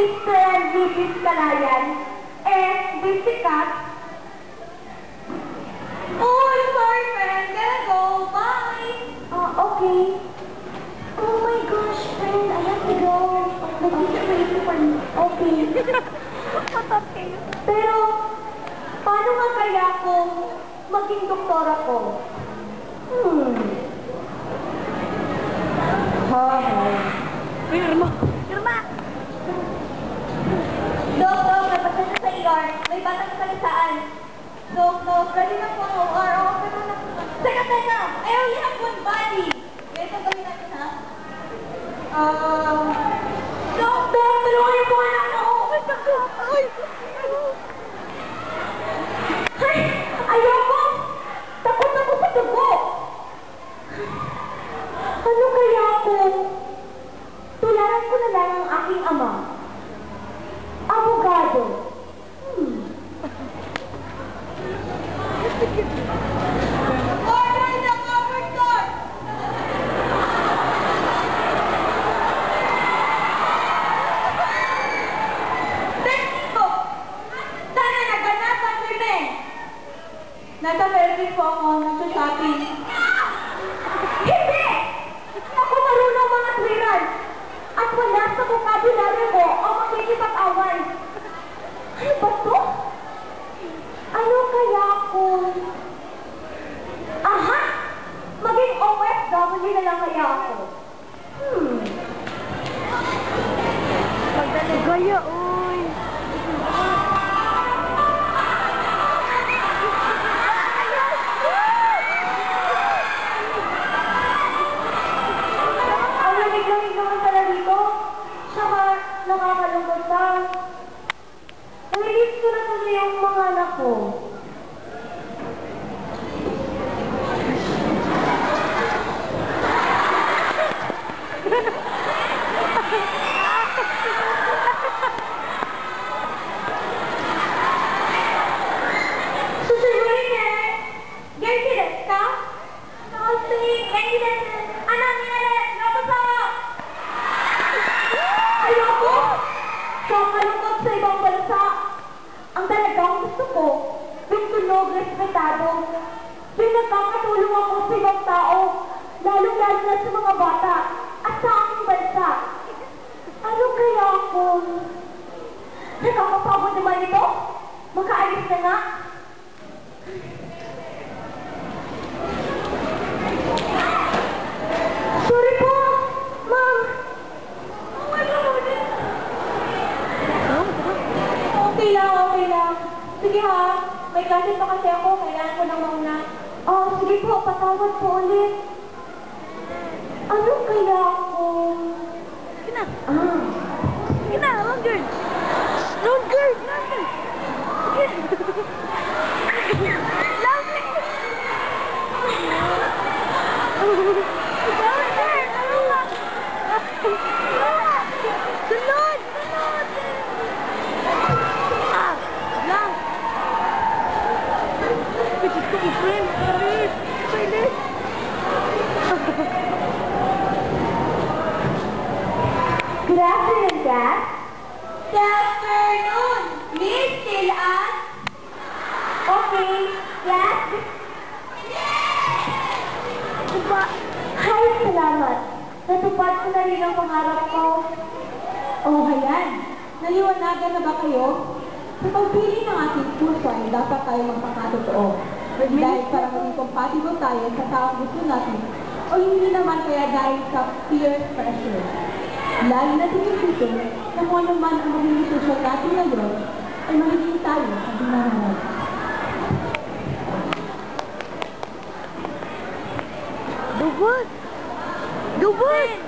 Mr. and Mrs. Kalayan. Busy ka? Oh, sorry friend. Gotta go. Bye. Okay. Oh my gosh, friend. I have to go. Mag-keep waiting for me. Okay. Okay. Pero, paano nga kaya kung maging doktora ko? Uy, Irma! Irma! Dok, may pasyente sa ER. May batang kasalisaan. Dok, ready na po ang OR. Teka! I only have one body. Ito gawin natin, ha? Dok, tulungan po anak ako. Ay! Ay! Ayoko! Takot ako sa dugo! Ano kaya kung tularan ko na lang ang aking ama? Abogado. Order in the cupboard door! Testigo! Sana naganapan kami! Nasa Melvin po ako, nasa shopping. Hindi! Ako marunong mga twiran. At wala sa vocabulary ko ang makikipag-away. Ano ba to? Ano kaya kung... Aha! Maging OFW na lang kaya ako. Magdalagaya, uy! Ang lamig-lamig naman pala dito. Saka nakakalungkot pa. Namilis ko na tuloy yung mga anak ko. Kakalungkot sa ibang bansa. Ang talagang gusto ko, yung tunog, respetado. Yung nagkakatulong ako sa ibang tao, lalong-lalo na sa mga bata at sa aking bansa. Ano kaya kung nakakapagod naman ito? Makaalis na nga? Sorry po, ma'am. Okay lang. Sige ha, may klase pa kasi ako, kailangan ko na mauna. Sige po, patawad po ulit. Ano kaya kung... Sige na! Sige na, long girl! Long girl! Sunod! Good afternoon, Dad. Good afternoon, Miss Silan. Okay, Dad. Diba? Hi, salamat. Natupad ko na rin ang pangarap ko. Ayan. Naliwanagan na ba kayo? Sa pagpili ng ating kurso ay dapat tayo magpakatotoo. Dahil para maging compatible tayo sa taong gusto natin o hindi naman kaya dahil sa peer pressure. Lalo na dito na kung ano man ang magiging social natin ngayon ay magiging tayo ang dinaranan. Dubot! Dubot!